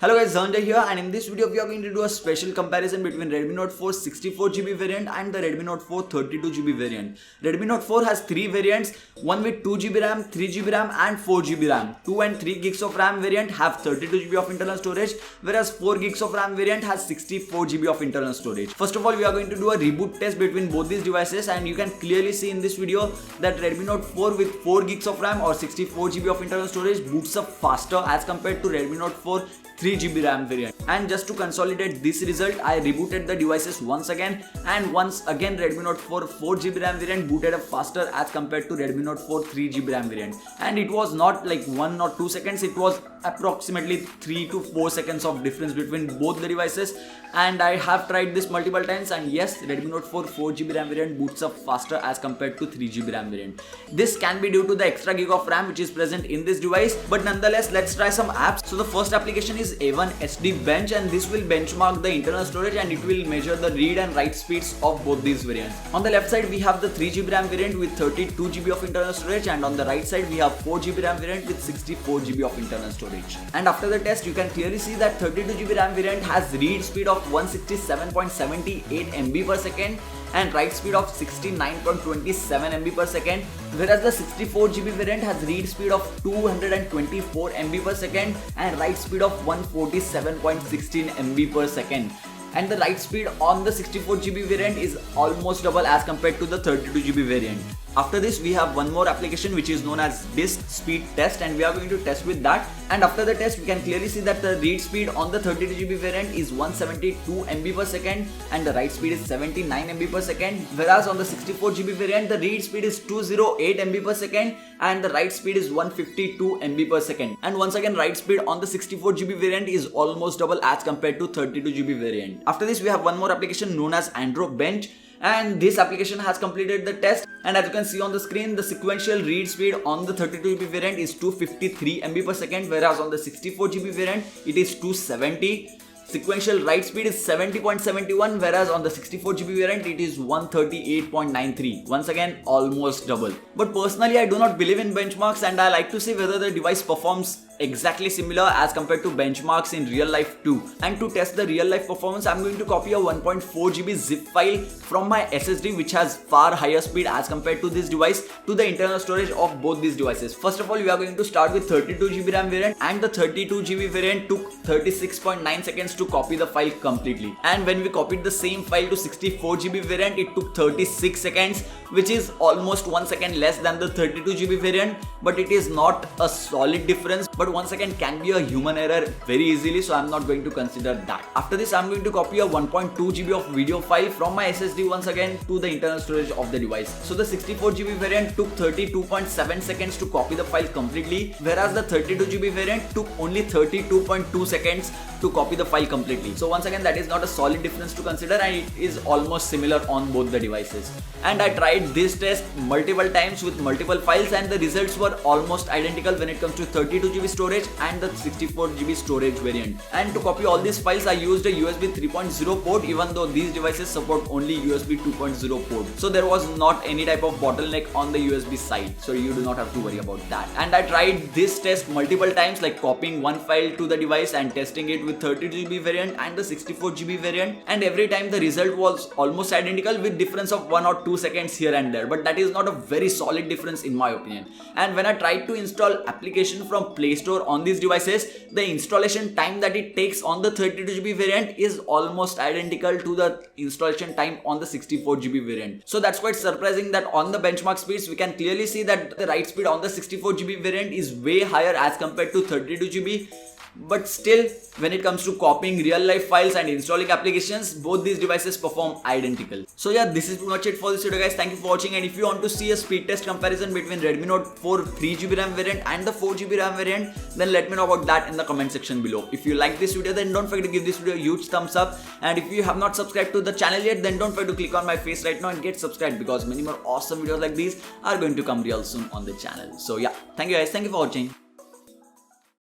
Hello guys, Dhananjay here, and in this video we are going to do a special comparison between Redmi Note 4 64GB variant and the Redmi Note 4 32GB variant. Redmi Note 4 has 3 variants, one with 2GB RAM, 3GB RAM and 4GB RAM. 2 and 3 gigs of RAM variant have 32GB of internal storage, whereas 4 gigs of RAM variant has 64GB of internal storage. First of all, we are going to do a reboot test between both these devices, and you can clearly see in this video that Redmi Note 4 with 4 gigs of RAM or 64GB of internal storage boots up faster as compared to Redmi Note 4 3GB RAM variant. And just to consolidate this result, I rebooted the devices once again, and once again Redmi Note 4 4GB RAM variant booted up faster as compared to Redmi Note 4 3GB RAM variant. And it was not like 1 or 2 seconds, it was approximately 3 to 4 seconds of difference between both the devices. And I have tried this multiple times, and yes, Redmi Note 4 4GB RAM variant boots up faster as compared to 3GB RAM variant. This can be due to the extra gig of RAM which is present in this device, but nonetheless, let's try some apps. So the first application is A1 SD Bench, and this will benchmark the internal storage and it will measure the read and write speeds of both these variants. On the left side we have the 3GB RAM variant with 32GB of internal storage, and on the right side we have 4GB RAM variant with 64GB of internal storage. And after the test, you can clearly see that 32GB RAM variant has read speed of 167.78 MB per second and write speed of 69.27 MB per second, whereas the 64GB variant has read speed of 224 MB per second and write speed of 147.16 MB per second. And the write speed on the 64GB variant is almost double as compared to the 32GB variant. After this, we have one more application which is known as disk speed test, and we are going to test with that. And after the test, we can clearly see that the read speed on the 32GB variant is 172 MB per second and the write speed is 79 MB per second, whereas on the 64GB variant the read speed is 208 MB per second and the write speed is 152 MB per second. And once again, write speed on the 64GB variant is almost double as compared to 32GB variant. After this, we have one more application known as Andro Bench, and this application has completed the test, and as you can see on the screen, the sequential read speed on the 32GB variant is 253 MB per second, whereas on the 64GB variant it is 270. Sequential write speed is 70.71, whereas on the 64GB variant it is 138.93. Once again, almost double. But personally, I do not believe in benchmarks, and I like to see whether the device performs exactly similar as compared to benchmarks in real life too. And to test the real life performance, I'm going to copy a 1.4GB zip file from my SSD, which has far higher speed as compared to this device, to the internal storage of both these devices. First of all, we are going to start with 32GB RAM variant, and the 32GB variant took 36.9 seconds to copy the file completely. And when we copied the same file to 64GB variant, it took 36 seconds, which is almost 1 second less than the 32GB variant, but it is not a solid difference, but once again can be a human error very easily, so I'm not going to consider that. After this, I'm going to copy a 1.2GB of video file from my SSD once again to the internal storage of the device. So the 64GB variant took 32.7 seconds to copy the file completely, whereas the 32GB variant took only 32.2 seconds to copy the file completely. So once again, that is not a solid difference to consider, and it is almost similar on both the devices. And I tried this test multiple times with multiple files, and the results were almost identical when it comes to 32GB storage and the 64GB storage variant. And to copy all these files, I used a USB 3.0 port, even though these devices support only USB 2.0 port. So there was not any type of bottleneck on the USB side, so you do not have to worry about that. And I tried this test multiple times, like copying one file to the device and testing it with 32GB variant and the 64GB variant, and every time the result was almost identical with difference of 1 or 2 seconds here and there, but that is not a very solid difference in my opinion. And when I tried to install application from Play Store on these devices, the installation time that it takes on the 32GB variant is almost identical to the installation time on the 64GB variant. So that's quite surprising that on the benchmark speeds, we can clearly see that the write speed on the 64GB variant is way higher as compared to 32GB. But still, when it comes to copying real life files and installing applications, both these devices perform identical. So yeah, this is pretty much it for this video guys. Thank you for watching, and if you want to see a speed test comparison between Redmi Note 4 3GB RAM variant and the 4GB RAM variant, then let me know about that in the comment section below. If you like this video, then don't forget to give this video a huge thumbs up, and if you have not subscribed to the channel yet, then don't forget to click on my face right now and get subscribed, because many more awesome videos like these are going to come real soon on the channel. So yeah, thank you guys, thank you for watching.